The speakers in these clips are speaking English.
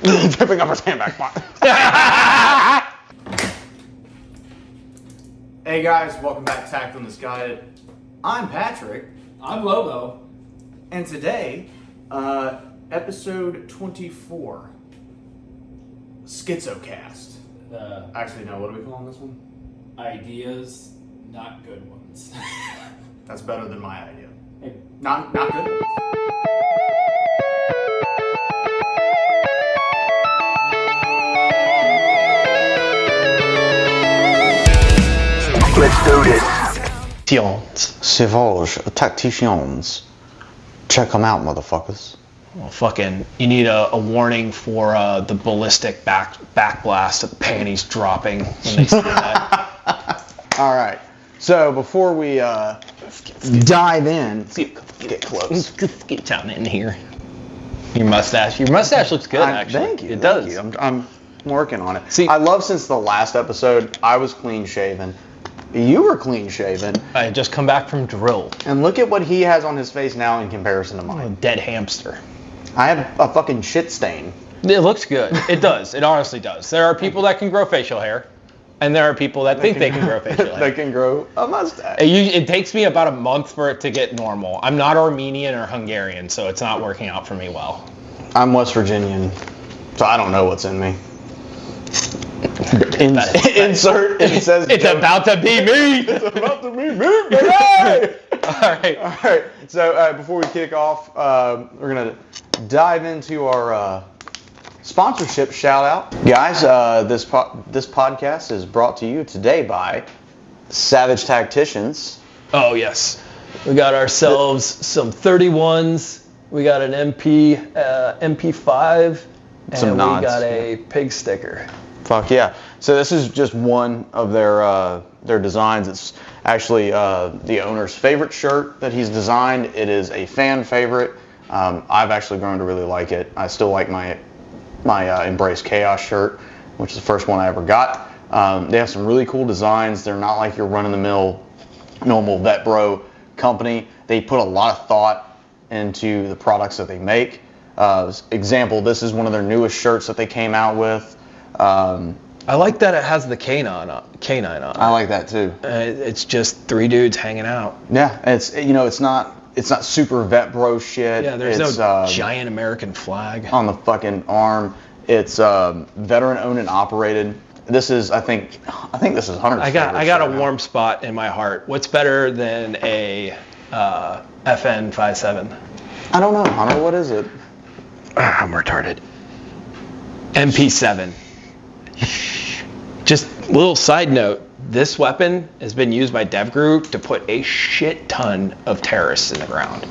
Tipping up his hand back. Hey guys, welcome back to Tact on This Guided. I'm Patrick. I'm Lobo. And today, episode 24, Schizocast. Actually, no, what are we calling this one? Ideas, not good ones. That's better than my idea. Hey. Not good ones. Let's do this. Sauvage, tacticians. Check them out, motherfuckers. Well, fucking, you need a warning for the ballistic backblast of the panties dropping when they see that. All right. So before we dive in, get close. Let's get down in here. Your mustache looks good, actually. Thank you. It does. You. I'm working on it. See, I love since the last episode, I was clean shaven. You were clean shaven. I had just come back from drill. And look at what he has on his face now in comparison to mine. A dead hamster. I have a fucking shit stain. It looks good. It does. It honestly does. There are people that can grow facial hair, and there are people that think they can grow facial hair. They can grow a mustache. It takes me about a month for it to get normal. I'm not Armenian or Hungarian, so it's not working out for me well. I'm West Virginian, so I don't know what's in me. Insert. It says it's about to be me. It's about to be me, baby. All right. So before we kick off, we're gonna dive into our sponsorship shout out, guys. This podcast is brought to you today by Savage Tacticians. Oh yes, we got ourselves some 31s. We got an MP5, and some nods, we got a pig sticker. Fuck yeah. So this is just one of their designs. It's actually the owner's favorite shirt that he's designed. It is a fan favorite. I've actually grown to really like it. I still like my Embrace Chaos shirt, which is the first one I ever got. They have some really cool designs. They're not like your run-of-the-mill normal vet bro company. They put a lot of thought into the products that they make. Example, this is one of their newest shirts that they came out with. I like that it has the canine on it. I like that too. It's just three dudes hanging out. Yeah, it's not super vet bro shit. Yeah, there's no giant American flag on the fucking arm. It's veteran owned and operated. This is I think this is Hunter's. I got a warm spot in my heart. What's better than a FN 57? I don't know, Hunter. What is it? I'm retarded. MP7. Just little side note, this weapon has been used by DevGru to put a shit ton of terrorists in the ground.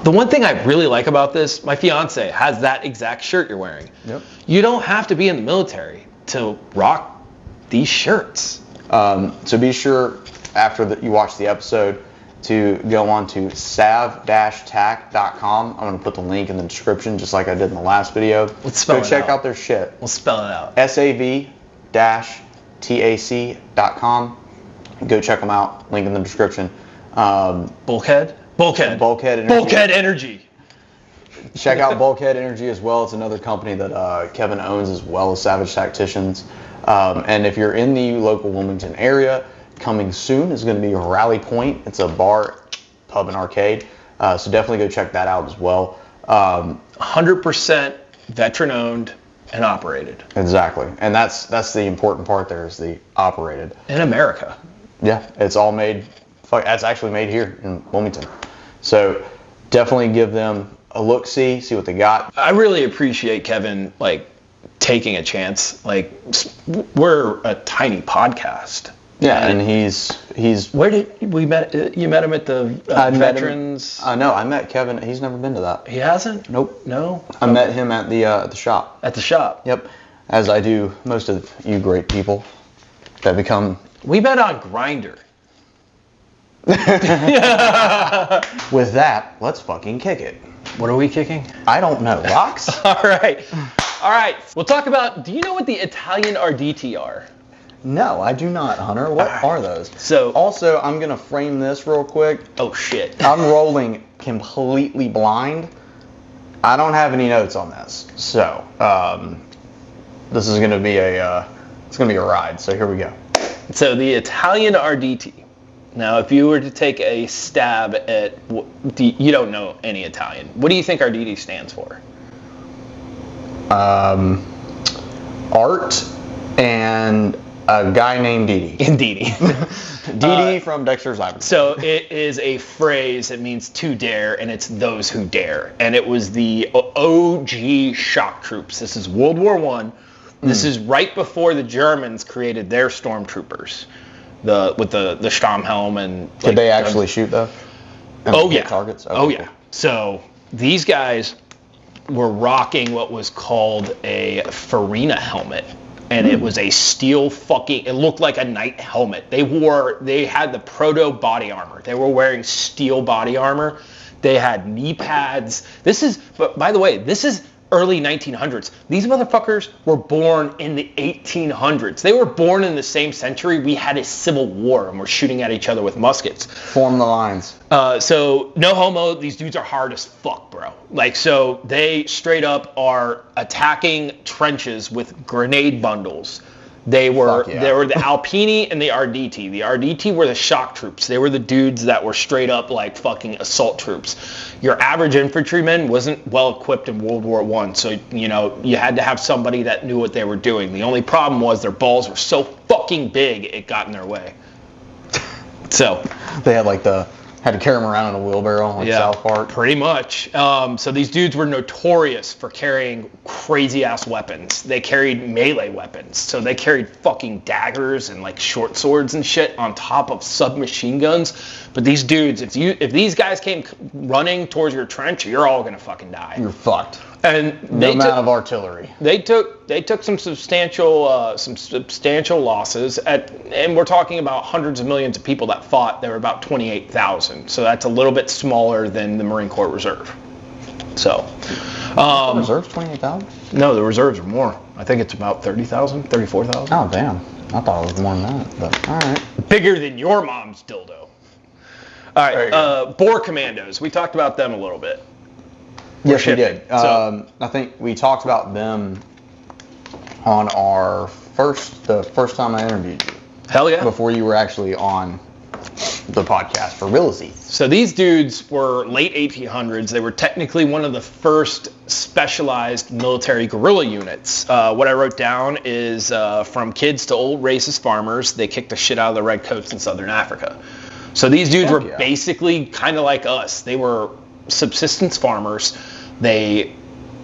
The one thing I really like about this, my fiance has that exact shirt you're wearing. Yep. You don't have to be in the military to rock these shirts. So be sure after you watch the episode to go on to sav-tac.com. I'm going to put the link in the description just like I did in the last video. Let's spell it out. Go check out their shit. We'll spell it out. sav-tac.com. Go check them out. Link in the description. Bulkhead Energy. Check out Bulkhead Energy as well. It's another company that Kevin owns as well as Savage Tacticians. And if you're in the local Wilmington area, coming soon is going to be Rally Point. It's a bar, pub, and arcade. So definitely go check that out as well. 100% veteran owned and operated. Exactly. And that's the important part there is the operated. In America. Yeah, it's all made, it's actually made here in Wilmington. So definitely give them a look-see, see what they got. I really appreciate Kevin, taking a chance. We're a tiny podcast. Yeah, and he's. Where did we met? You met him at the veterans. No, I met Kevin. He's never been to that. He hasn't. Nope. No. I met him at the shop. At the shop. Yep. As I do most of you great people that become. We met on Grindr. With that, let's fucking kick it. What are we kicking? I don't know. Rocks. All right. We'll talk about. Do you know what the Italian Arditi are? No, I do not, Hunter. What are those? So also, I'm gonna frame this real quick. Oh shit. I'm rolling completely blind. I don't have any notes on this, so this is gonna be a ride. So here we go. So the Italian RDT. Now, if you were to take a stab at, you don't know any Italian. What do you think RDT stands for? Art and a guy named Didi. Didi. Didi from Dexter's Laboratory. So it is a phrase that means to dare, and it's those who dare. And it was the OG shock troops. This is World War I. This is right before the Germans created their stormtroopers, with the Stammhelm and. Did they actually shoot though? Oh yeah. Targets. Okay, oh yeah. cool. So these guys were rocking what was called a Farina helmet. And it was a steel it looked like a knight helmet. They had the proto body armor. They were wearing steel body armor. They had knee pads. But by the way, this is early 1900s. These motherfuckers were born in the 1800s. They were born in the same century. We had a civil war and we're shooting at each other with muskets. Form the lines. So no homo, these dudes are hard as fuck, bro. Like, so they straight up are attacking trenches with grenade bundles. They were the Alpini and the Arditi. The Arditi were the shock troops. They were the dudes that were straight up like fucking assault troops. Your average infantryman wasn't well equipped in World War I, so you had to have somebody that knew what they were doing. The only problem was their balls were so fucking big it got in their way. So they had to carry them around in a wheelbarrow like South Park. Pretty much. So these dudes were notorious for carrying crazy ass weapons. They carried melee weapons. So they carried fucking daggers and like short swords and shit on top of submachine guns. But these dudes, if these guys came running towards your trench, you're all gonna fucking die. You're fucked. And no amount of artillery. They took some substantial losses and we're talking about hundreds of millions of people that fought. There were about 28,000, so that's a little bit smaller than the Marine Corps Reserve. So, reserves 28,000? No, the reserves are more. I think it's about 30,000, 34,000. Oh damn! I thought it was more than that. But all right, bigger than your mom's dildo. All right, Boer Commandos. We talked about them a little bit. Yes, we did. I think we talked about them on the first time I interviewed you. Hell yeah. Before you were actually on the podcast for realsies. So these dudes were late 1800s. They were technically one of the first specialized military guerrilla units. What I wrote down is from kids to old racist farmers, they kicked the shit out of the redcoats in southern Africa. So these dudes were basically kind of like us. They were subsistence farmers. They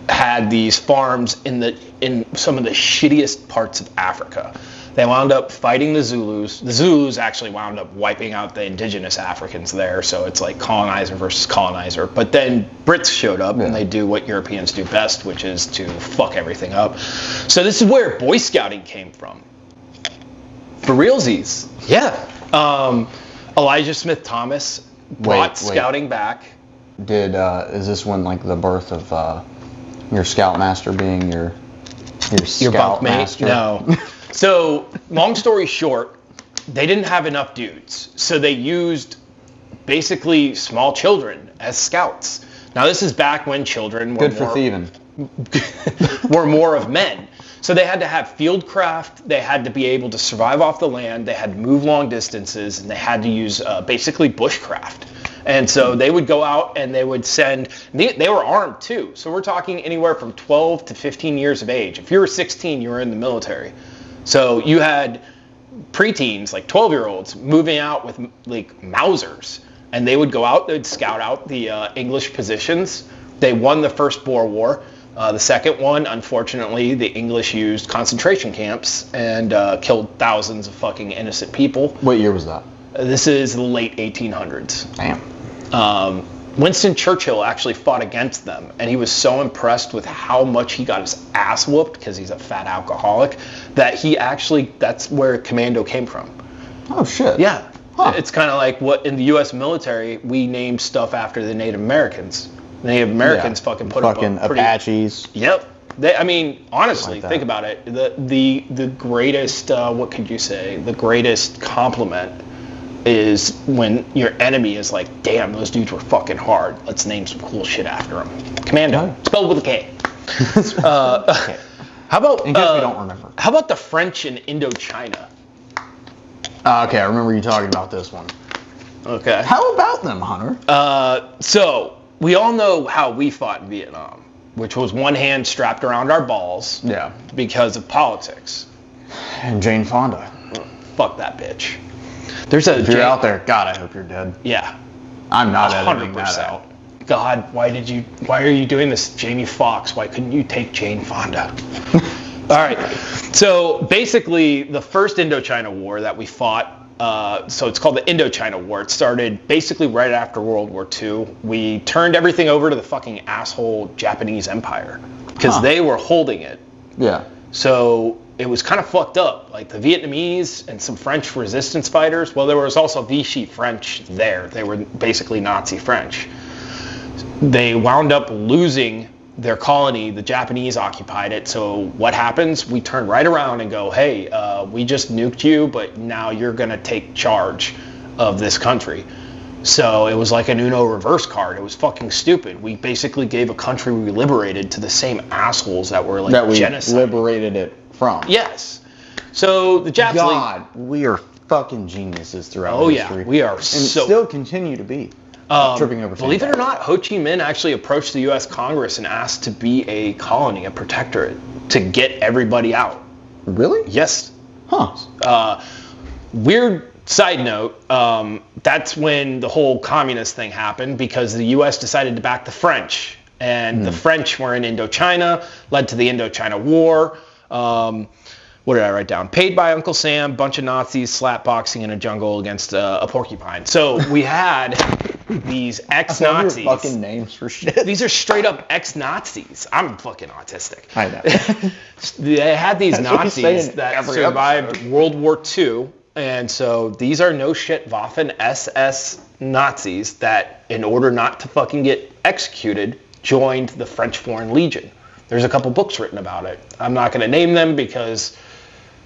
had these farms in some of the shittiest parts of Africa. They wound up fighting the Zulus. The Zulus actually wound up wiping out the indigenous Africans there, so it's like colonizer versus colonizer. But then Brits showed up and they do what Europeans do best, which is to fuck everything up. So this is where Boy Scouting came from. For realsies. Yeah. Elijah Smith Thomas brought scouting back. Is this when like the birth of your scoutmaster being your bunkmate? No. So long story short, they didn't have enough dudes, so they used basically small children as scouts. Now this is back when children were were more of men. So they had to have fieldcraft, they had to be able to survive off the land, they had to move long distances, and they had to use basically bushcraft. And so they would go out and they would send, they were armed too. So we're talking anywhere from 12 to 15 years of age. If you were 16, you were in the military. So you had preteens, like 12-year-olds, moving out with like Mausers. And they would go out, they'd scout out the English positions. They won the First Boer War. The second one, unfortunately, the English used concentration camps and killed thousands of fucking innocent people. What year was that? This is the late 1800s. Damn. Winston Churchill actually fought against them, and he was so impressed with how much he got his ass whooped, because he's a fat alcoholic, that that's where commando came from. Oh, shit. Yeah. Huh. It's kind of like what in the U.S. military, we named stuff after the Native Americans. The Native Americans fucking put up a pretty... Apaches. Yep. Honestly, think about it. The greatest, what could you say? The greatest compliment is when your enemy is like, damn, those dudes were fucking hard. Let's name some cool shit after them. Commando, spelled with a K. Okay. How about In case we don't remember. How about the French in Indochina? Okay, I remember you talking about this one. Okay. How about them, Hunter? So we all know how we fought in Vietnam, which was one hand strapped around our balls. Yeah. Because of politics. And Jane Fonda. Fuck that bitch. There's a If you're out there, God, I hope you're dead. Yeah. I'm not editing that 100%. out. God, why are you doing this, Jamie Foxx? Why couldn't you take Jane Fonda? All right. So basically, the first Indochina War that we fought, so it's called the Indochina War. It started basically right after World War II. We turned everything over to the fucking asshole Japanese Empire because they were holding it. Yeah. So it was kind of fucked up. Like the Vietnamese and some French resistance fighters. Well, there was also Vichy French there. They were basically Nazi French. They wound up losing their colony. The Japanese occupied it. So what happens? We turn right around and go, hey, we just nuked you, but now you're going to take charge of this country. So it was like an Uno reverse card. It was fucking stupid. We basically gave a country we liberated to the same assholes that were like That we genocide. liberated it from. Yes. So the Japs. God, we are fucking geniuses throughout history. Yeah, we are and so. still continue to be. Tripping over. Believe it or not, Ho Chi Minh actually approached the U.S. Congress and asked to be a colony, a protectorate, to get everybody out. Really? Yes. Huh. Weird side note, that's when the whole communist thing happened because the U.S. decided to back the French. And the French were in Indochina, led to the Indochina War. What did I write down? Paid by Uncle Sam, bunch of Nazis slap boxing in a jungle against a porcupine. So we had these ex-Nazis. Fucking names for shit. These are straight up ex-Nazis. I'm fucking autistic. I know. They had these That's what you say Nazis in that every survived episode. World War II. And so these are no shit Waffen SS Nazis that, in order not to fucking get executed, joined the French Foreign Legion. There's a couple books written about it. I'm not going to name them because,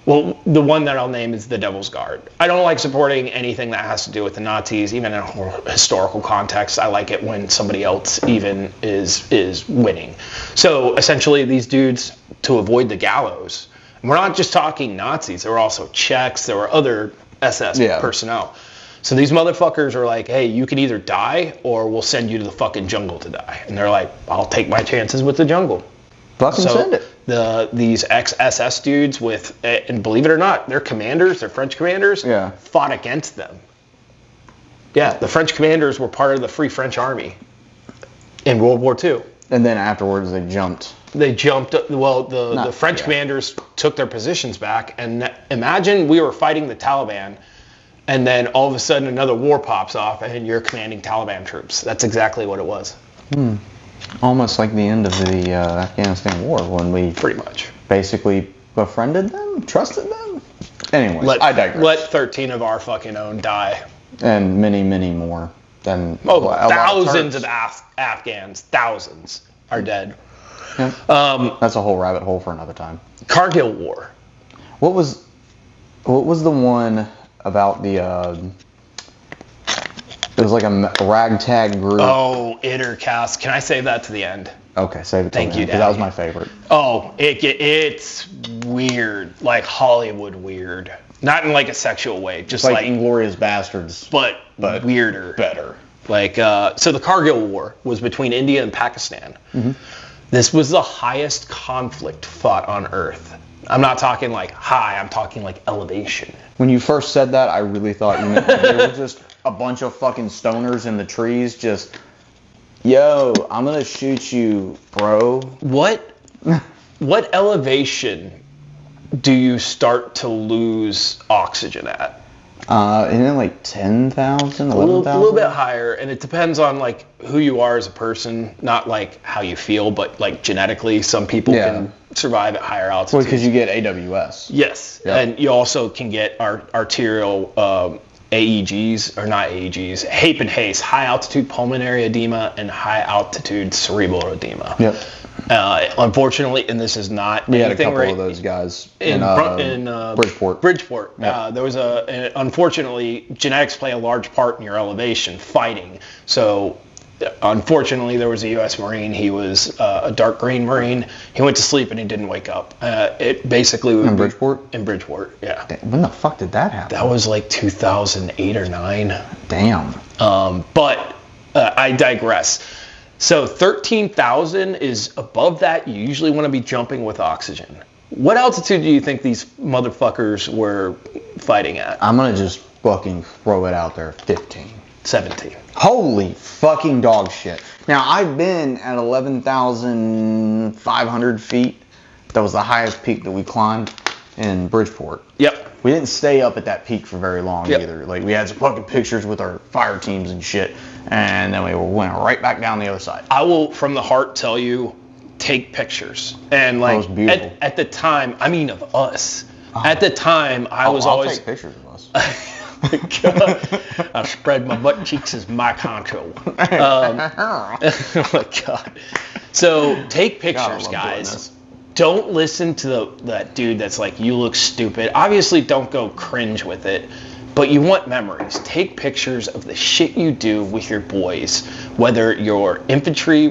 well, the one that I'll name is The Devil's Guard. I don't like supporting anything that has to do with the Nazis, even in a historical context. I like it when somebody else even is winning. So essentially, these dudes, to avoid the gallows, and we're not just talking Nazis. There were also Czechs. There were other SS personnel. So these motherfuckers are like, hey, you can either die or we'll send you to the fucking jungle to die. And they're like, I'll take my chances with the jungle. Fucking send it. These ex-SS dudes with, and believe it or not, their commanders, their French commanders, fought against them. Yeah, the French commanders were part of the Free French Army in World War II. And then afterwards they jumped. They jumped, well, the French commanders took their positions back, and imagine we were fighting the Taliban, and then all of a sudden another war pops off, and you're commanding Taliban troops. That's exactly what it was. Almost like the end of the Afghanistan war when we Pretty much basically befriended them, trusted them. Anyways, I digress. Let 13 of our fucking own die. And many, many more than thousands of Afghans, thousands are dead. Yeah. That's a whole rabbit hole for another time. Kargil War. What was the one about the? It was like a ragtag group. Oh, Ittercast. Can I save that to the end? Okay, save it. Thank you, because that was my favorite. Oh, it's weird, like Hollywood weird. Not in like a sexual way, just like Inglourious Bastards, but weirder, better. Like so, the Kargil War was between India and Pakistan. Mm-hmm. This was the highest conflict fought on Earth. I'm not talking like high, I'm talking like elevation. When you first said that, I really thought you meant like there were just a bunch of fucking stoners in the trees just, yo, I'm gonna shoot you, bro. What elevation do you start to lose oxygen at? Isn't it like 10,000, 11,000? A little bit higher, and it depends on like who you are as a person, not like how you feel, but like genetically, some people can survive at higher altitudes. Well, because you get AWS. Yes, and you also can get arterial AEGs, or not AEGs, HAPE and HACE, high altitude pulmonary edema and high altitude cerebral edema. Yep. Unfortunately, and this is not We had a anything couple right, of those guys in Bridgeport. Bridgeport. Yep. There was unfortunately, genetics play a large part in your elevation, fighting. So, unfortunately, there was a U.S. Marine. He was a dark green Marine. He went to sleep and he didn't wake up. It basically would In Bridgeport? In Bridgeport, yeah. When the fuck did that happen? That was like 2008 or 9. Damn. But I digress. So 13,000 is above that. You usually want to be jumping with oxygen. What altitude do you think these motherfuckers were fighting at? I'm going to just fucking throw it out there. 15. 17. Holy fucking dog shit. Now, I've been at 11,500 feet. That was the highest peak that we climbed in Bridgeport. Yep. We didn't stay up at that peak for very long Yep. either. Like, we had some fucking pictures with our fire teams and shit, and then we went right back down the other side. I will, from the heart, tell you, take pictures. And was like beautiful. at the time, I mean of us. At the time, I was I'll always take pictures of us. I spread my butt cheeks as Mike Honcho. Oh my God. So take God, I pictures, love doing guys. this. Don't listen to that dude that's like, you look stupid. Obviously, don't go cringe with it, but you want memories. Take pictures of the shit you do with your boys, whether you're infantry,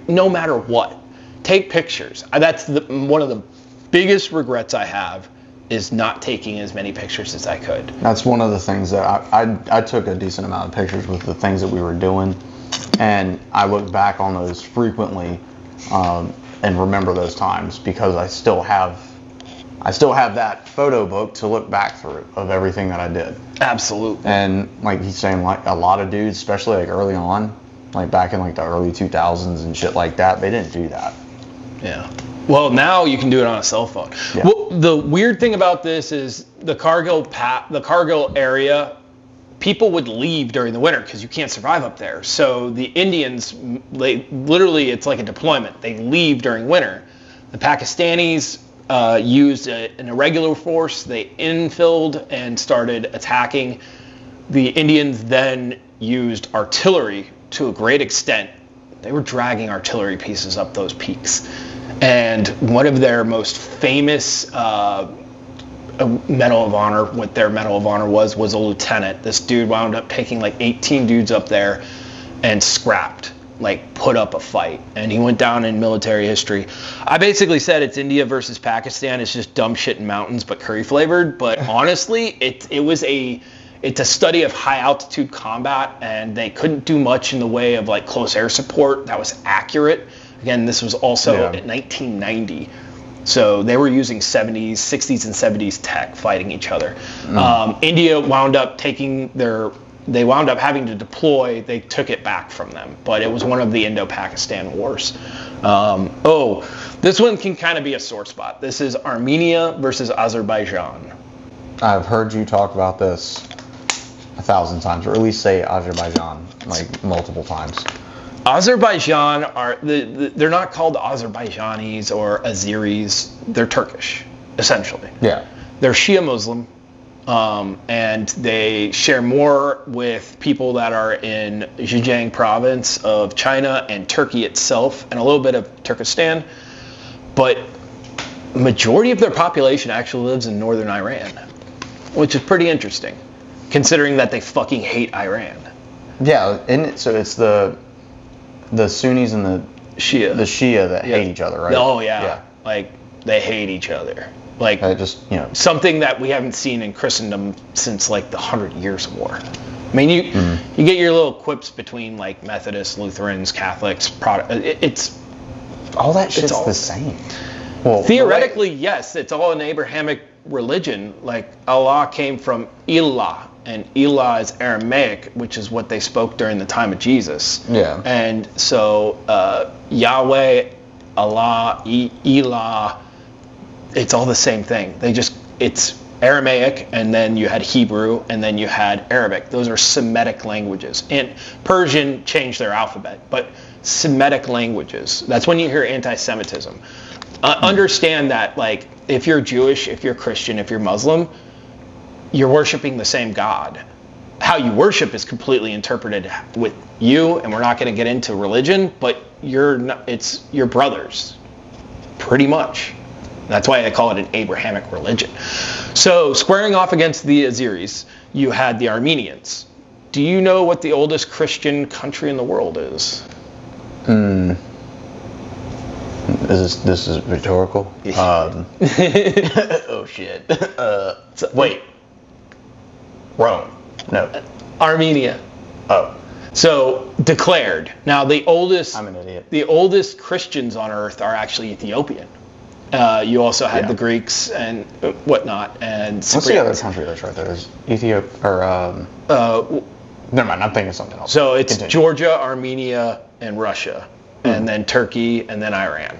no matter what. Take pictures. That's one of the biggest regrets I have, is not taking as many pictures as I could. That's one of the things that I took a decent amount of pictures with the things that we were doing, and I look back on those frequently and remember those times, because I still have that photo book to look back through of everything that I did. Absolutely. And like he's saying, like a lot of dudes, especially like early on, like back in like the early 2000s and shit like that, they didn't do that. Yeah. Well, now you can do it on a cell phone. Yeah. Well, the weird thing about this is the Cargill area, people would leave during the winter because you can't survive up there. So the Indians, literally, it's like a deployment. They leave during winter. The Pakistanis used an irregular force. They infilled and started attacking. The Indians then used artillery to a great extent. They were dragging artillery pieces up those peaks. And one of their most famous Medal of Honor, what their Medal of Honor was a lieutenant. This dude wound up taking like 18 dudes up there and scrapped, like put up a fight. And he went down in military history. I basically said it's India versus Pakistan. It's just dumb shit in mountains, but curry flavored. But honestly, it's a study of high altitude combat, and they couldn't do much in the way of like close air support that was accurate. Again, this was also in 1990. So they were using 60s and 70s tech fighting each other. India wound up having to deploy. They took it back from them, but it was one of the Indo-Pakistan wars. This one can kind of be a sore spot. This is Armenia versus Azerbaijan. I've heard you talk about this 1,000 times, or at least say Azerbaijan like multiple times. Azerbaijan they're not called Azerbaijanis or Azeris. They're Turkish, essentially. Yeah. They're Shia Muslim, and they share more with people that are in Xinjiang province of China and Turkey itself, and a little bit of Turkestan. But majority of their population actually lives in northern Iran, which is pretty interesting, considering that they fucking hate Iran. Yeah, so it's the Sunnis and the Shia that hate each other, right? Oh yeah. Like they hate each other. Like just something that we haven't seen in Christendom since like the 100 Years' War. I mean, you get your little quips between like Methodists, Lutherans, Catholics, it's all that shit's the same. Well, theoretically, yes, it's all an Abrahamic religion. Like Allah came from Elah, and Elah is Aramaic, which is what they spoke during the time of Jesus. Yeah. And so Yahweh, Allah, Elah, it's all the same thing. It's Aramaic, and then you had Hebrew, and then you had Arabic. Those are Semitic languages. And Persian changed their alphabet, but Semitic languages. That's when you hear anti-Semitism. Understand that, like, if you're Jewish, if you're Christian, if you're Muslim, you're worshiping the same God. how you worship is completely interpreted with you, and we're not going to get into religion, but it's your brothers, pretty much. That's why they call it an Abrahamic religion. So squaring off against the Azeris, you had the Armenians. Do you know what the oldest Christian country in the world is? This is rhetorical. Oh shit. Wait. Rome. No. Armenia. Oh. So declared. Now the oldest. I'm an idiot. The oldest Christians on earth are actually Ethiopian. You also had the Greeks and whatnot, and What's the other country that's right there? There's Ethiopia or never mind. I'm thinking of something else. So it's Continue. Georgia, Armenia, and Russia, and then Turkey, and then Iran.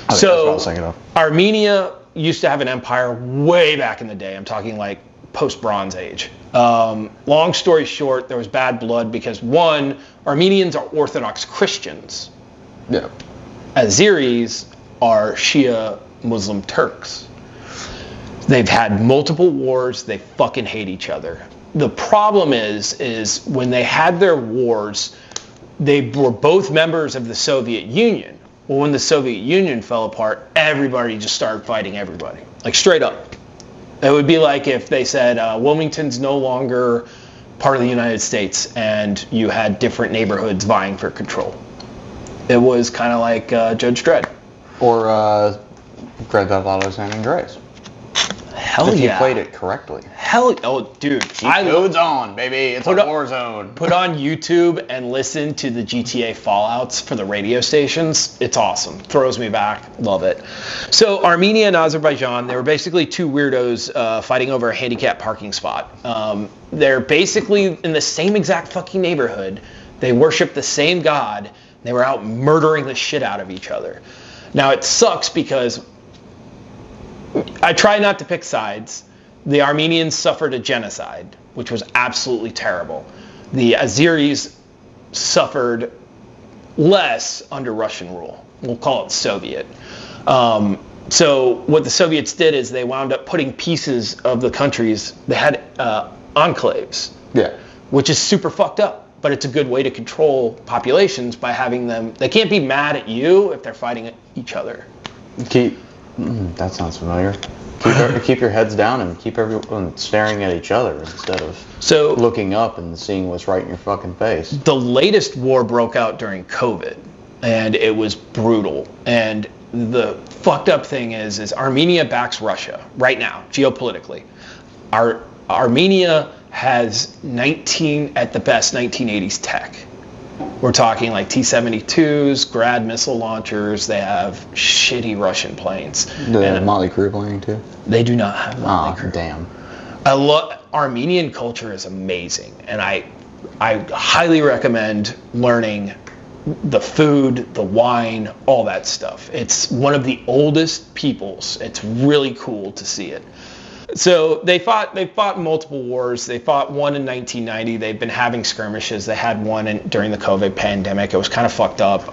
That's what I was thinking of. Armenia used to have an empire way back in the day. I'm talking like post-Bronze Age. Long story short, there was bad blood because one, Armenians are Orthodox Christians. Yeah. Azeris are Shia Muslim Turks. They've had multiple wars. They fucking hate each other. The problem is when they had their wars, they were both members of the Soviet Union. Well, when the Soviet Union fell apart, everybody just started fighting everybody. Like straight up. It would be like if they said Wilmington's no longer part of the United States and you had different neighborhoods vying for control. It was kind of like Judge Dredd. Or Grand Theft Auto San Andreas. Hell if yeah. you played it correctly. Oh, dude. Code's on, baby. It's a war zone. Put on YouTube and listen to the GTA Fallouts for the radio stations. It's awesome. Throws me back. Love it. So Armenia and Azerbaijan, they were basically two weirdos fighting over a handicapped parking spot. They're basically in the same exact fucking neighborhood. They worship the same god. They were out murdering the shit out of each other. Now it sucks because I try not to pick sides. The Armenians suffered a genocide, which was absolutely terrible. The Azeris suffered less under Russian rule. We'll call it Soviet. So what the Soviets did is they wound up putting pieces of the countries. They had enclaves, which is super fucked up. But it's a good way to control populations by having them. They can't be mad at you if they're fighting each other. That sounds familiar. Keep your heads down and keep everyone staring at each other instead of looking up and seeing what's right in your fucking face. The latest war broke out during COVID, and it was brutal. And the fucked up thing is Armenia backs Russia right now, geopolitically. Armenia has at the best 1980s tech. We're talking like T-72s, Grad missile launchers. They have shitty Russian planes. Do they have Motley Crue playing too? They do not have Motley Crue. Damn. Armenian culture is amazing, and I highly recommend learning the food, the wine, all that stuff. It's one of the oldest peoples. It's really cool to see it. So they fought multiple wars. They fought one in 1990. They've been having skirmishes. They had one during the COVID pandemic. It was kind of fucked up.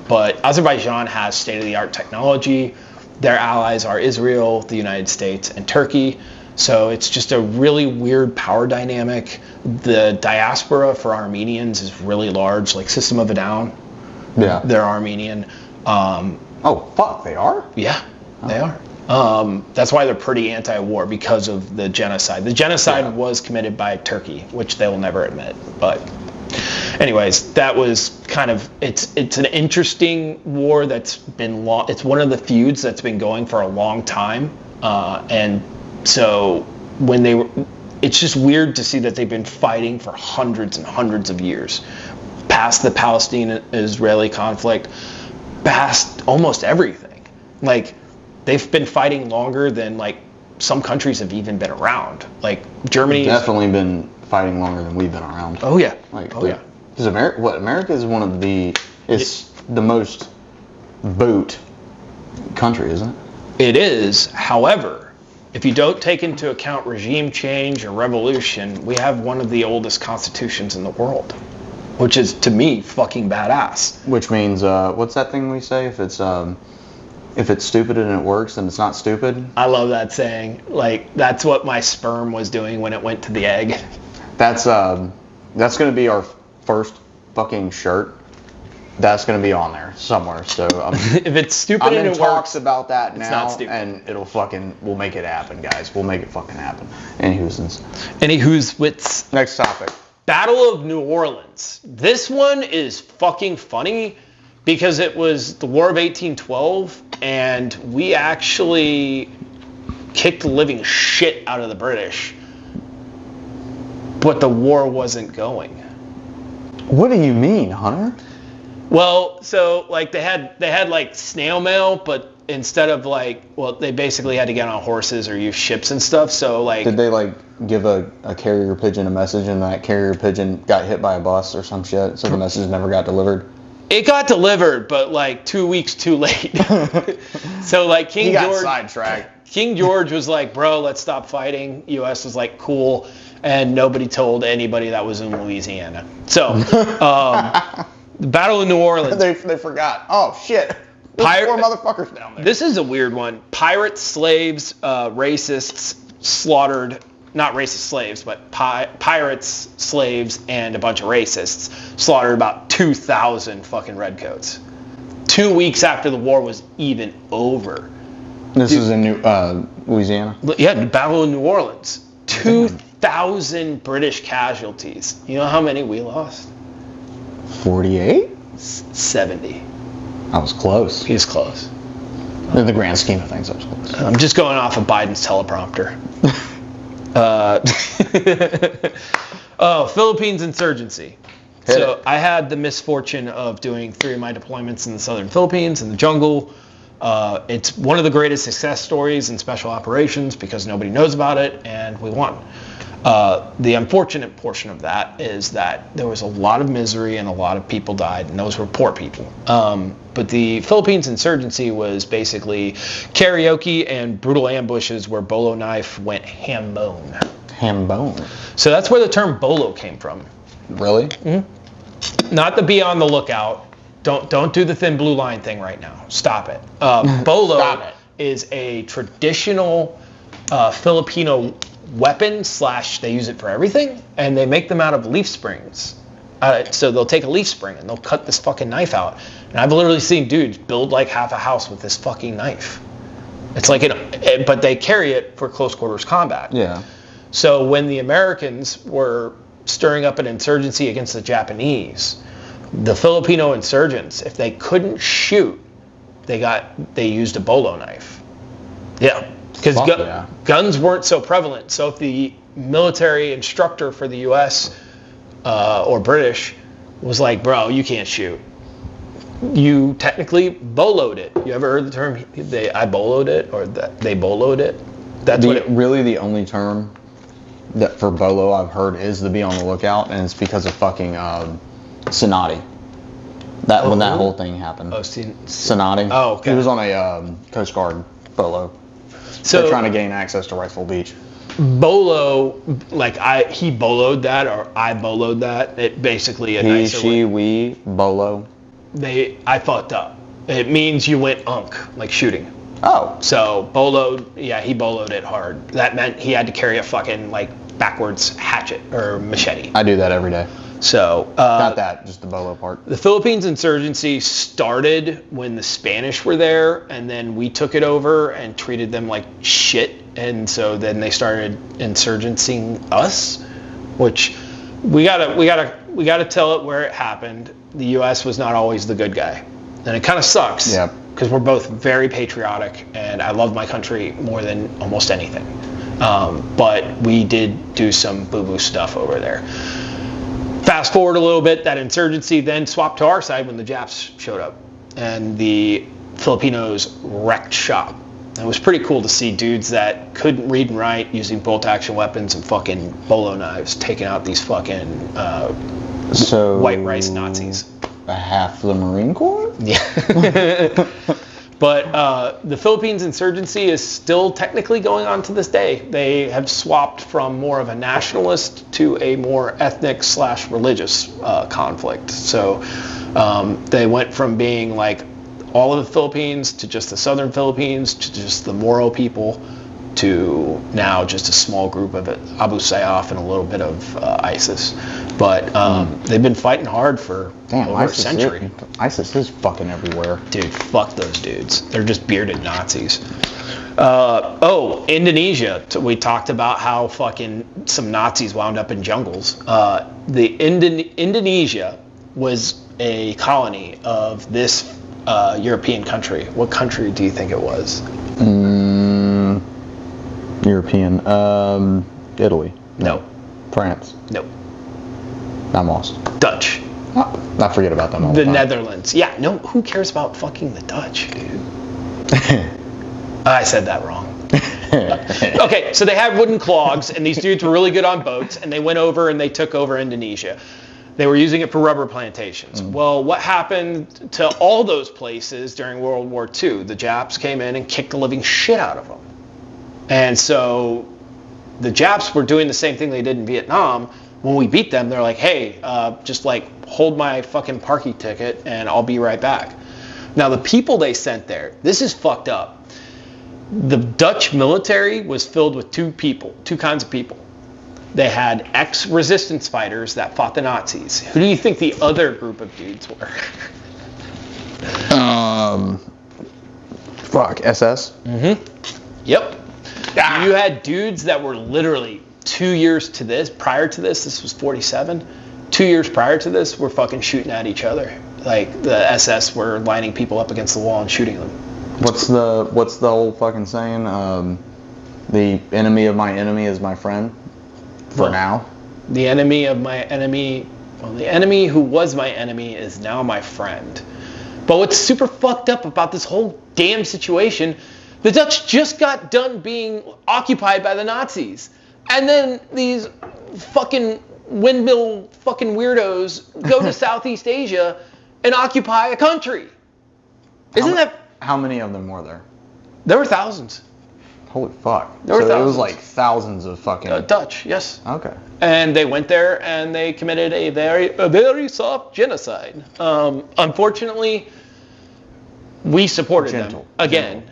But Azerbaijan has state-of-the-art technology. Their allies are Israel, the United States, and Turkey. So it's just a really weird power dynamic. The diaspora for Armenians is really large, like System of a Down. Yeah. They're Armenian. Oh, fuck, they are? Yeah, they are. That's why they're pretty anti-war, because of the genocide. The genocide was committed by Turkey, which they will never admit. But anyways, that was kind of, it's an interesting war that's been long. It's one of the feuds that's been going for a long time. And so it's just weird to see that they've been fighting for hundreds and hundreds of years, past the Palestine-Israeli conflict, past almost everything. Like, they've been fighting longer than like some countries have even been around. Like Germany. Definitely been fighting longer than we've been around. Oh yeah. Because America is one of the most boot country, isn't it? It is. However, if you don't take into account regime change or revolution, we have one of the oldest constitutions in the world, which is to me fucking badass. Which means what's that thing we say? If it's stupid and it works, then it's not stupid. I love that saying. Like, that's what my sperm was doing when it went to the egg. That's going to be our first fucking shirt. That's going to be on there somewhere. So if it's stupid I'm and in it talks works, about that it's now, not stupid. and we'll make it happen, guys. We'll make it fucking happen. Anywho's wits. Next topic. Battle of New Orleans. This one is fucking funny because it was the War of 1812, and we actually kicked the living shit out of the British, but the war wasn't going. What do you mean, Hunter? Well, so like they had like snail mail, but instead of they basically had to get on horses or use ships and stuff. So like, Did they give a carrier pigeon a message, and that carrier pigeon got hit by a bus or some shit, so the message never got delivered? it got delivered, but like 2 weeks too late. So like He got sidetracked. King George was like, bro, let's stop fighting. U.S. was like, cool. And nobody told anybody that was in Louisiana. So, the Battle of New Orleans. They forgot. Oh, shit. There's 4 motherfuckers down there. This is a weird one. Pirates, slaves, racists slaughtered, not racist slaves, but pirates, slaves, and a bunch of racists slaughtered about 2,000 fucking redcoats. 2 weeks after the war was even over. This is in Louisiana? Yeah, Battle of New Orleans. 2,000 British casualties. You know how many we lost? 48? 70. I was close. He was close. In the grand scheme of things, I was close. I'm just going off of Biden's teleprompter. Philippines insurgency. I had the misfortune of doing 3 of my deployments in the southern Philippines in the jungle. It's one of the greatest success stories in special operations because nobody knows about it, and we won. The unfortunate portion of that is that there was a lot of misery and a lot of people died, and those were poor people. But the Philippines insurgency was basically karaoke and brutal ambushes where bolo knife went ham bone. Ham bone? So that's where the term bolo came from. Really? Mm-hmm. Not to be on the lookout. Don't do the thin blue line thing right now. Stop it. Bolo Stop it. is a traditional Filipino weapon / they use it for everything, and they make them out of leaf springs. So they'll take a leaf spring and they'll cut this fucking knife out. And I've literally seen dudes build like half a house with this fucking knife. It's like but they carry it for close quarters combat. Yeah. So when the Americans were stirring up an insurgency against the Japanese, the Filipino insurgents, if they couldn't shoot, they used a bolo knife. Yeah, because guns weren't so prevalent. So if the military instructor for the U.S. Or British was like, bro, you can't shoot, you technically boloed it. You ever heard the term, I boloed it, or that they boloed it? That's really the only term that for bolo I've heard is to be on the lookout, and it's because of fucking Sonati. When that whole thing happened. Sonati. Oh, okay. He was on a Coast Guard bolo. So they're trying to gain access to Rifle Beach. Bolo, he boloed that, or I boloed that. It basically a nicer she, way. we, bolo. I fucked up. It means you went unk, like shooting. Oh. So boloed, yeah, he boloed it hard. That meant he had to carry a fucking backwards hatchet or machete. I do that every day. So not that, just the bolo part. The Philippines insurgency started when the Spanish were there, and then we took it over and treated them like shit. And so then they started insurgencing us, which we gotta tell it where it happened. The U.S. was not always the good guy, and it kind of sucks. Yeah. Because we're both very patriotic, and I love my country more than almost anything. But we did do some boo-boo stuff over there. Fast forward a little bit, that insurgency then swapped to our side when the Japs showed up, and the Filipinos wrecked shop. It was pretty cool to see dudes that couldn't read and write using bolt-action weapons and fucking bolo knives taking out these fucking white rice Nazis. A half the Marine Corps? Yeah. But the Philippines insurgency is still technically going on to this day. They have swapped from more of a nationalist to a more ethnic / religious conflict. So they went from being all of the Philippines to just the southern Philippines to just the Moro people. to now just a small group of Abu Sayyaf and a little bit of ISIS. But they've been fighting hard for over a century. ISIS is fucking everywhere. Dude, fuck those dudes. They're just bearded Nazis. Indonesia. We talked about how fucking some Nazis wound up in jungles. Indonesia was a colony of this European country. What country do you think it was? European. Italy. No. France. No. I'm lost. Dutch. I forget about them all The time. Netherlands. Yeah, no, who cares about fucking the Dutch, dude? I said that wrong. Okay, so they had wooden clogs, and these dudes were really good on boats, and they went over and they took over Indonesia. They were using it for rubber plantations. Well, what happened to all those places during World War II? The Japs came in and kicked the living shit out of them. And so the Japs were doing the same thing they did in Vietnam. When we beat them, they're like, hey, just like hold my fucking parking ticket and I'll be right back. Now, the people they sent there, this is fucked up. The Dutch military was filled with two kinds of people. They had ex-resistance fighters that fought the Nazis. Who do you think the other group of dudes were? SS? Yep. You had dudes that were literally 2 years prior to this was 47. 2 years prior to this, were fucking shooting at each other. Like the SS were lining people up against the wall and shooting them. What's the old fucking saying? The enemy of my enemy is my friend. For now. The enemy of my enemy, the enemy who was my enemy is now my friend. But what's super fucked up about this whole damn situation, the Dutch just got done being occupied by the Nazis. And then these fucking windmill fucking weirdos go to Southeast Asia and occupy a country. How many of them were there? There were thousands. Holy fuck. There were so thousands. it was like thousands of fucking... Dutch, yes. Okay. And they went there and they committed a very soft genocide. Unfortunately, we supported them again.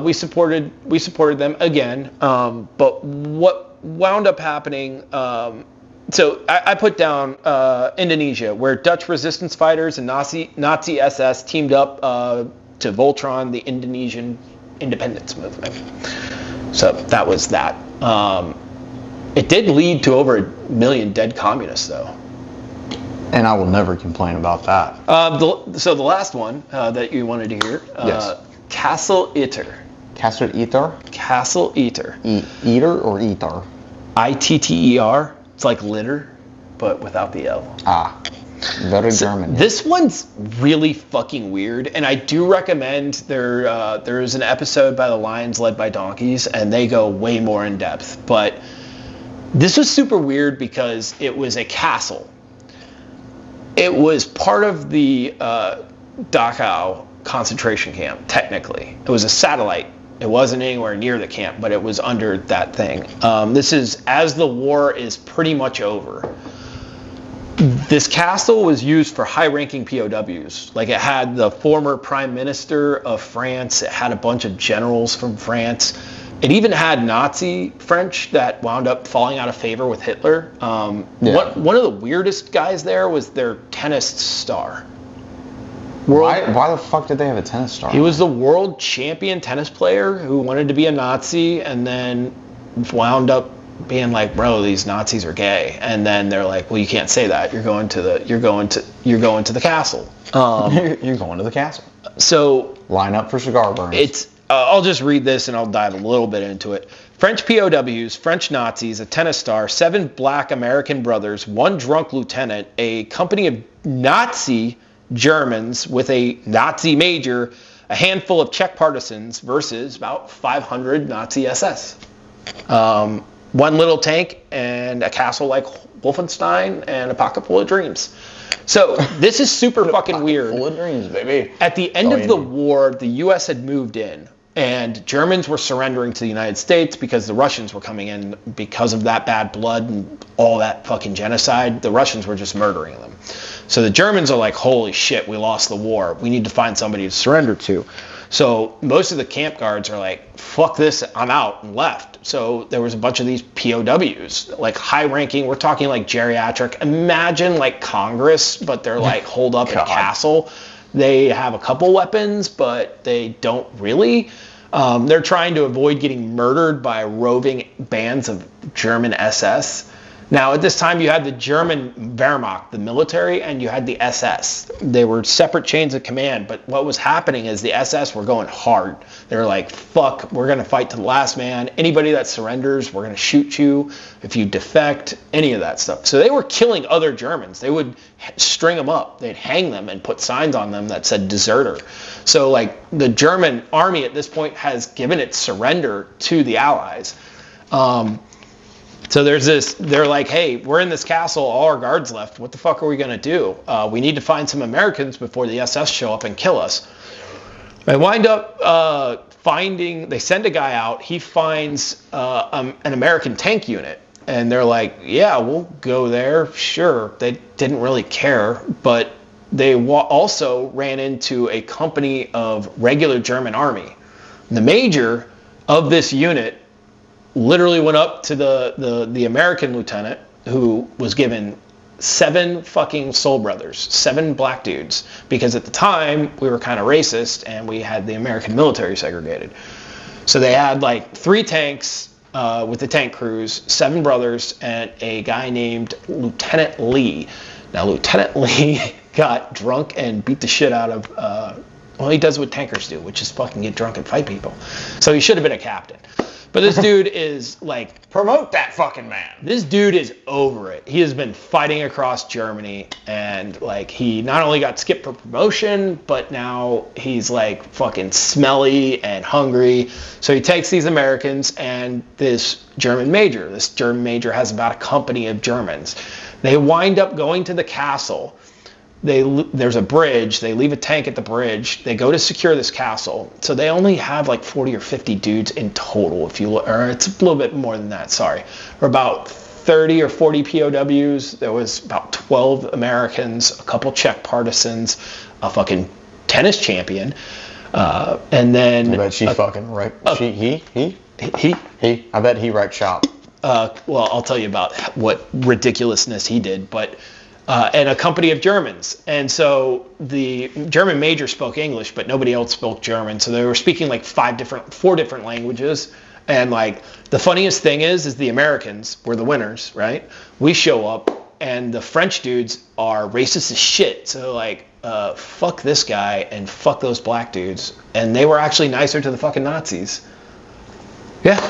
We supported them again. But what wound up happening? So I put down Indonesia, where Dutch resistance fighters and Nazi SS teamed up to Voltron the Indonesian independence movement. So that was that. It did lead to over 1 million dead communists, though. And I will never complain about that. So the last one that you wanted to hear, yes. Castle Itter. Castle Itter? Castle Itter. Eater or Eater? Itter. It's like litter, but without the L. Very German. This one's really fucking weird, and I do recommend there is an episode by the Lions Led by Donkeys, and they go way more in depth. But this was super weird because it was a castle. It was part of the Dachau concentration camp, technically. It was a satellite. It wasn't anywhere near the camp, but it was under that thing. This is as the war is pretty much over. This castle was used for high-ranking POWs. Like, it had the former prime minister of France. It had a bunch of generals from France. It even had Nazi French that wound up falling out of favor with Hitler. One of the weirdest guys there was their tennis star. Why the fuck did they have a tennis star? He was the world champion tennis player who wanted to be a Nazi and then wound up being like, bro, these Nazis are gay. And then they're like, well, you can't say that. You're going to the castle. You're going to the castle. So line up for cigar burns. I'll just read this and I'll dive a little bit into it. French POWs, French Nazis, a tennis star, 7 black American brothers, 1 drunk lieutenant, a company of Nazi Germans with a Nazi major, a handful of Czech partisans versus about 500 Nazi SS. 1 little tank and a castle like Wolfenstein and a pocket full of dreams. So this is super fucking weird. Full of dreams, baby. At the end of the war, the U.S. had moved in, and Germans were surrendering to the United States because the Russians were coming in because of that bad blood and all that fucking genocide. The Russians were just murdering them. So the Germans are like, holy shit, we lost the war. We need to find somebody to surrender to. So most of the camp guards are like, fuck this, I'm out, and left. So there was a bunch of these POWs, like high ranking, we're talking like geriatric. Imagine like Congress, but they're like holed up in a castle. They have a couple weapons, but they don't really. They're trying to avoid getting murdered by roving bands of German SS. Now, at this time, you had the German Wehrmacht, the military, and you had the SS. They were separate chains of command, but what was happening is the SS were going hard. They were like, fuck, we're going to fight to the last man. Anybody that surrenders, we're going to shoot you. If you defect, any of that stuff. So they were killing other Germans. They would string them up. They'd hang them and put signs on them that said deserter. So, like, the German army at this point has given its surrender to the Allies. So there's this, they're like, hey, we're in this castle, all our guards left. What the fuck are we going to do? We need to find some Americans before the SS show up and kill us. They wind up they send a guy out. He finds an American tank unit. And they're like, yeah, we'll go there. Sure. They didn't really care. But they also ran into a company of regular German army. The major of this unit literally went up to the American lieutenant, who was given 7 fucking soul brothers, 7 black dudes, because at the time we were kind of racist and we had the American military segregated. So they had like 3 tanks with the tank crews, 7 brothers, and a guy named Lieutenant Lee. Now, Lieutenant Lee got drunk and beat the shit out of, well, he does what tankers do, which is fucking get drunk and fight people. So he should have been a captain. But this dude is like... Promote that fucking man. This dude is over it. He has been fighting across Germany, and like he not only got skipped for promotion, but now he's like fucking smelly and hungry. So he takes these Americans and this German major. This German major has about a company of Germans. They wind up going to the castle. There's a bridge. They leave a tank at the bridge. They go to secure this castle. So they only have like 40 or 50 dudes in total. If you look, or it's a little bit more than that. Sorry, or about 30 or 40 POWs. There was about 12 Americans, a couple Czech partisans, a fucking tennis champion, and then. I bet she fucking right. He. I bet he wrecked shop. Well, I'll tell you about what ridiculousness he did, but. And a company of Germans. And so the German major spoke English, but nobody else spoke German. So they were speaking like 4 different languages. And like the funniest thing is the Americans were the winners, right? We show up and the French dudes are racist as shit. So like, fuck this guy and fuck those black dudes. And they were actually nicer to the fucking Nazis. Yeah.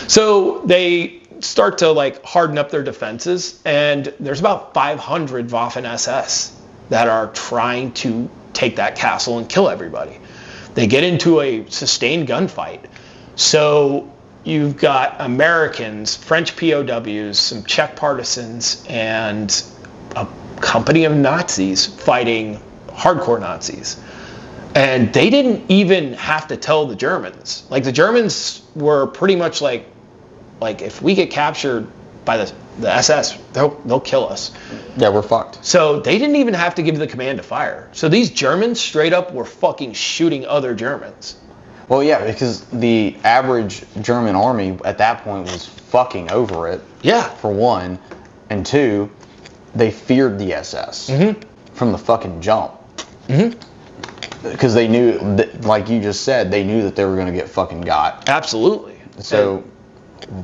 So they start to like harden up their defenses, and there's about 500 Waffen-SS that are trying to take that castle and kill everybody. They get into a sustained gunfight. So you've got Americans, French POWs, some Czech partisans, and a company of Nazis fighting hardcore Nazis. And they didn't even have to tell the Germans. Like the Germans were pretty much like if we get captured by the SS, they'll kill us. Yeah, we're fucked. So they didn't even have to give the command to fire. So these Germans straight up were fucking shooting other Germans. Well, yeah, because the average German army at that point was fucking over it. Yeah. For one. And 2, they feared the SS from the fucking jump. Because they knew, like you just said, they knew that they were going to get fucking got. Absolutely. So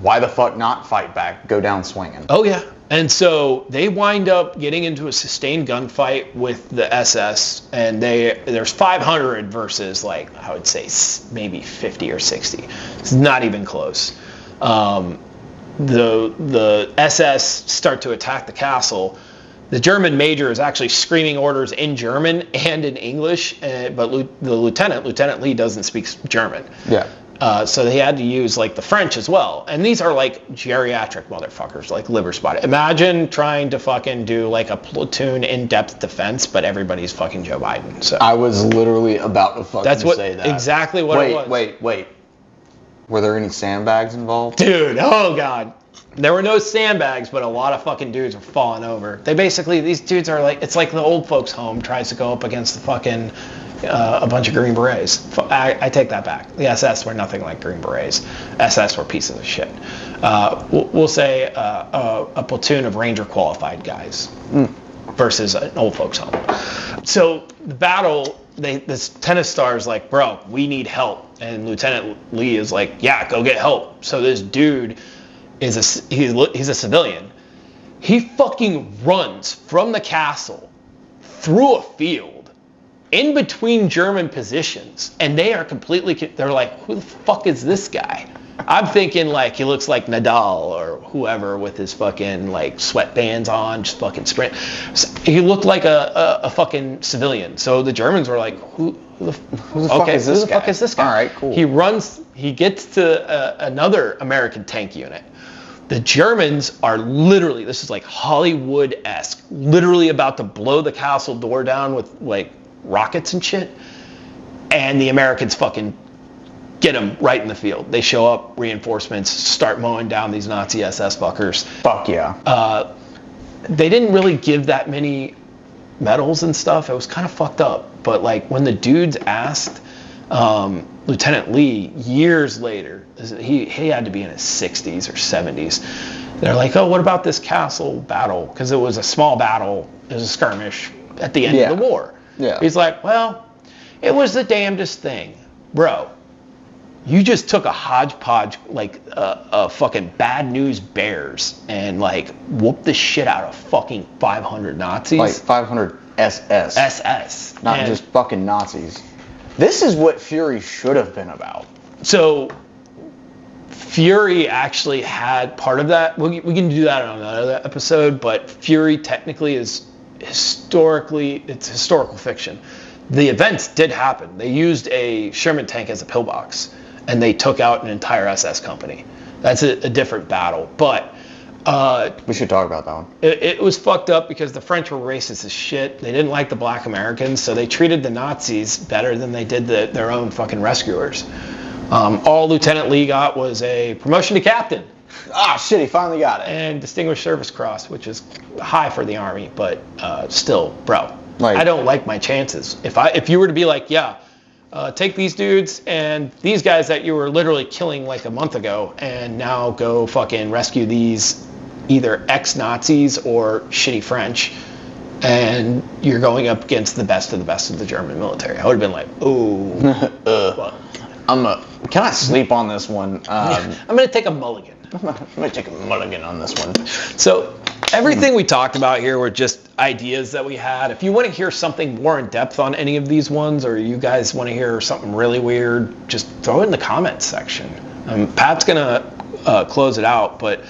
why the fuck not fight back? Go down swinging. Oh, yeah. And so they wind up getting into a sustained gunfight with the SS, and there's 500 versus, like, I would say maybe 50 or 60. It's not even close. The SS start to attack the castle. The German major is actually screaming orders in German and in English, but the Lieutenant Lee doesn't speak German. Yeah. So they had to use like the French as well. And these are like geriatric motherfuckers, like liver spotted. Imagine trying to fucking do like a platoon in-depth defense, but everybody's fucking Joe Biden. So I was literally about to fucking say that. Exactly what it was. Wait. Were there any sandbags involved? Dude, oh God. There were no sandbags, but a lot of fucking dudes were falling over. These dudes are like, it's like the old folks home tries to go up against the fucking a bunch of Green Berets. I take that back. The SS were nothing like Green Berets. SS were pieces of shit. We'll say a platoon of Ranger qualified guys versus an old folks home. So the battle, this tennis star is like, bro, we need help. And Lieutenant Lee is like, yeah, go get help. So this dude he's a civilian. He fucking runs from the castle through a field in between German positions, and they are they're like, who the fuck is this guy? I'm thinking like he looks like Nadal or whoever with his fucking like sweatbands on, just fucking sprint. So he looked like a fucking civilian. So the Germans were like, who the fuck is this guy? All right, cool. He runs, he gets to another American tank unit. The Germans are literally, this is like Hollywood-esque, literally about to blow the castle door down with like rockets and shit. And the Americans fucking get them right in the field. They show up, reinforcements, start mowing down these Nazi SS fuckers. Fuck yeah. They didn't really give that many medals and stuff. It was kind of fucked up. But like when the dudes asked Lieutenant Lee years later, he had to be in his 60s or 70s. They're like, oh, what about this castle battle? Because it was a small battle. It was a skirmish at the end of the war. Yeah. He's like, well, it was the damnedest thing. Bro, you just took a hodgepodge, like a fucking bad news bears, and like whooped the shit out of fucking 500 Nazis. Like 500 SS. SS. Not just fucking Nazis. This is what Fury should have been about. So Fury actually had part of that. We can do that on another episode, but Fury technically is it's historical fiction. The events did happen. They used a Sherman tank as a pillbox, and they took out an entire SS company. That's a different battle, but we should talk about that one. It was fucked up because the French were racist as shit. They didn't like the black Americans, so they treated the Nazis better than they did their own fucking rescuers. All Lieutenant Lee got was a promotion to captain. Ah, shit, he finally got it. And Distinguished Service Cross, which is high for the Army, but still, bro, Like, I don't like my chances. If you were to be like, yeah, take these dudes and these guys that you were literally killing like a month ago, and now go fucking rescue these either ex-Nazis or shitty French, and you're going up against the best of the German military. I would have been like, ooh. Can I sleep on this one? I'm going to take a mulligan. I'm going to take a mulligan on this one. So everything we talked about here were just ideas that we had. If you want to hear something more in depth on any of these ones, or you guys want to hear something really weird, just throw it in the comments section. Pat's going to close it out, but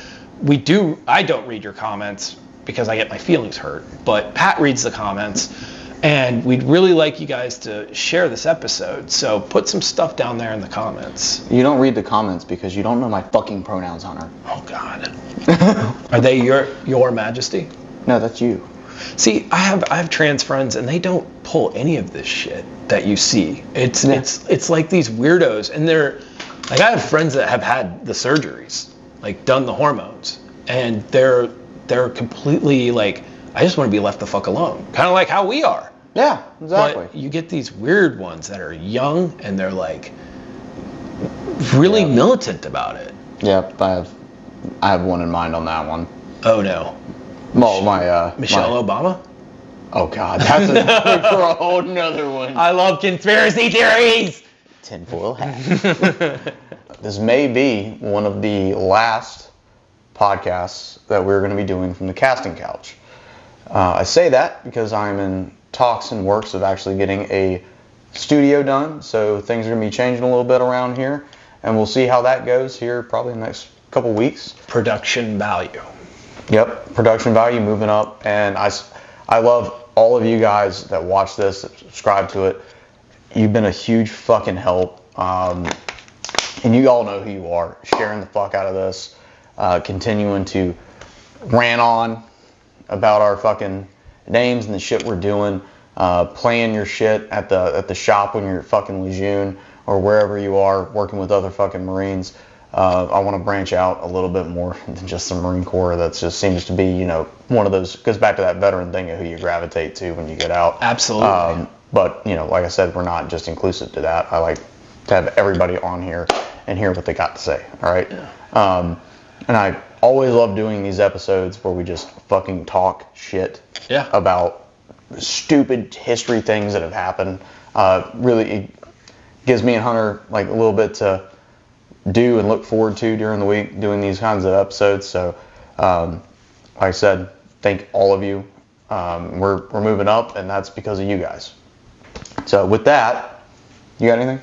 I don't read your comments because I get my feelings hurt, but Pat reads the comments, and we'd really like you guys to share this episode. So put some stuff down there in the comments. You don't read the comments because you don't know my fucking pronouns, Hunter. Oh God. Are they your Majesty? No, that's you. See, I have trans friends, and they don't pull any of this shit that you see. It's like these weirdos, and they're like, I have friends that have had the surgeries, like done the hormones, and they're completely like, I just want to be left the fuck alone. Kind of like how we are. Yeah, exactly. But you get these weird ones that are young, and they're like really militant about it. Yep, I have one in mind on that one. Oh no. Well, Michelle Obama? Oh God, that's for a whole nother one. I love conspiracy theories. Tinfoil hat. This may be one of the last podcasts that we're going to be doing from the casting couch. I say that because I'm in talks and works of actually getting a studio done, so things are going to be changing a little bit around here, and we'll see how that goes here probably in the next couple weeks. Production value. Yep, production value moving up, and I love all of you guys that watch this, that subscribe to it. You've been a huge fucking help, and you all know who you are, sharing the fuck out of this, continuing to rant on about our fucking names and the shit we're doing, playing your shit at the shop when you're at fucking Lejeune or wherever you are working with other fucking Marines. I want to branch out a little bit more than just the Marine Corps. That just seems to be, one of those, goes back to that veteran thing of who you gravitate to when you get out. Absolutely. But, you know, like I said, we're not just inclusive to that. I like to have everybody on here and hear what they got to say, all right? Yeah. And I always love doing these episodes where we just fucking talk shit about stupid history things that have happened. Really, it gives me and Hunter like a little bit to do and look forward to during the week doing these kinds of episodes. So, like I said, thank all of you. We're moving up, and that's because of you guys. So with that, you got anything?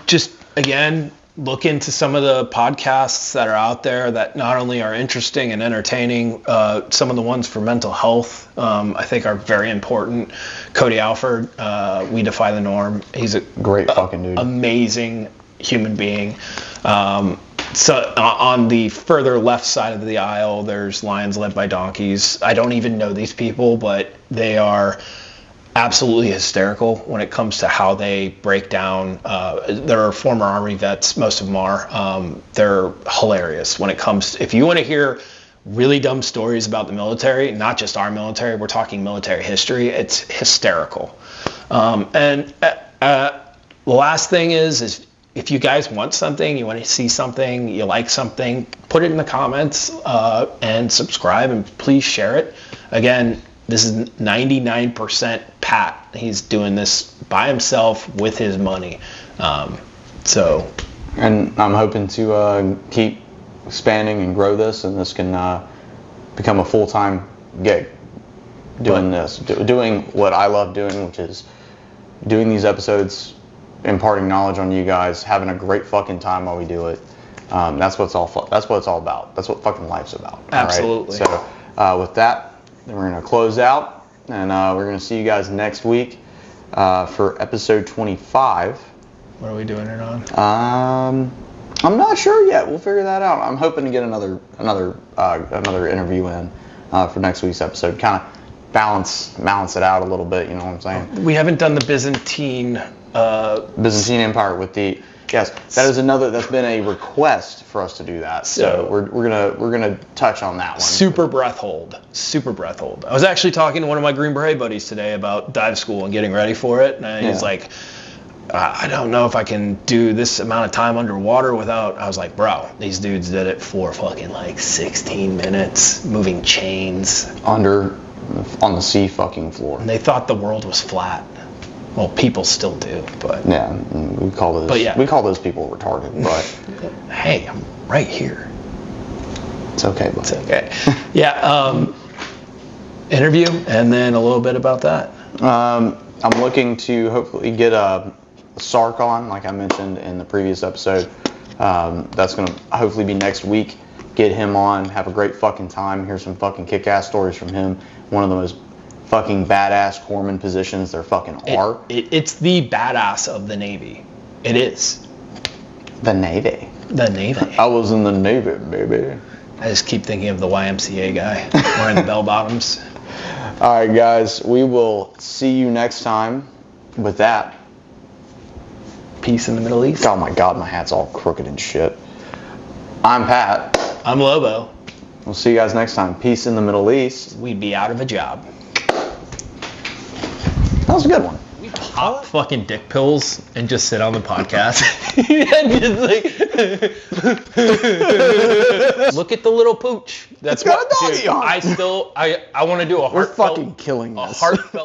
Just again, look into some of the podcasts that are out there that not only are interesting and entertaining, some of the ones for mental health, I think are very important. Cody Alford, We Defy the Norm. He's a great fucking dude. Amazing human being. So on the further left side of the aisle, there's Lions Led by Donkeys. I don't even know these people, but they are absolutely hysterical when it comes to how they break down. They're former Army vets, most of them are. They're hilarious when it comes to, if you want to hear really dumb stories about the military, not just our military, we're talking military history, it's hysterical. And the last thing is if you guys want something, you want to see something, you like something, put it in the comments and subscribe, and please share it. Again, this is 99% Pat. He's doing this by himself with his money. And I'm hoping to keep expanding and grow this, and this can become a full-time gig. Doing what I love doing, which is doing these episodes, imparting knowledge on you guys, having a great fucking time while we do it. That's what it's all about. That's what fucking life's about. Absolutely. All right? So with that, then we're going to close out, and we're going to see you guys next week for episode 25. What are we doing it on? I'm not sure yet. We'll figure that out. I'm hoping to get another interview in for next week's episode. Kind of balance it out a little bit. You know what I'm saying? We haven't done the Byzantine Empire with the. Yes, that's been a request for us to do that. So we're gonna touch on that one. Super breath hold. I was actually talking to one of my Green Beret buddies today about dive school and getting ready for it, and he's like, I don't know if I can do this amount of time underwater without. I was like, bro, these dudes did it for fucking like 16 minutes, moving chains on the sea fucking floor. And they thought the world was flat. Well, people still do, but yeah, we call those people retarded. But hey, I'm right here. It's okay, buddy. It's okay. Yeah. Interview, and then a little bit about that. I'm looking to hopefully get a Sark on, like I mentioned in the previous episode. That's gonna hopefully be next week. Get him on, have a great fucking time. Hear some fucking kick-ass stories from him. One of the most fucking badass corpsman positions there fucking are. It's the badass of the Navy. It is. The Navy. I was in the Navy, baby. I just keep thinking of the YMCA guy wearing the bell bottoms. All right, guys. We will see you next time. With that, peace in the Middle East. Oh my God, my hat's all crooked and shit. I'm Pat. I'm Lobo. We'll see you guys next time. Peace in the Middle East. We'd be out of a job. That was a good one. We pop fucking dick pills and just sit on the podcast. And just like look at the little pooch. That's it's got a doggy on. I want to do a heartfelt. We're fucking killing this. A heartfelt.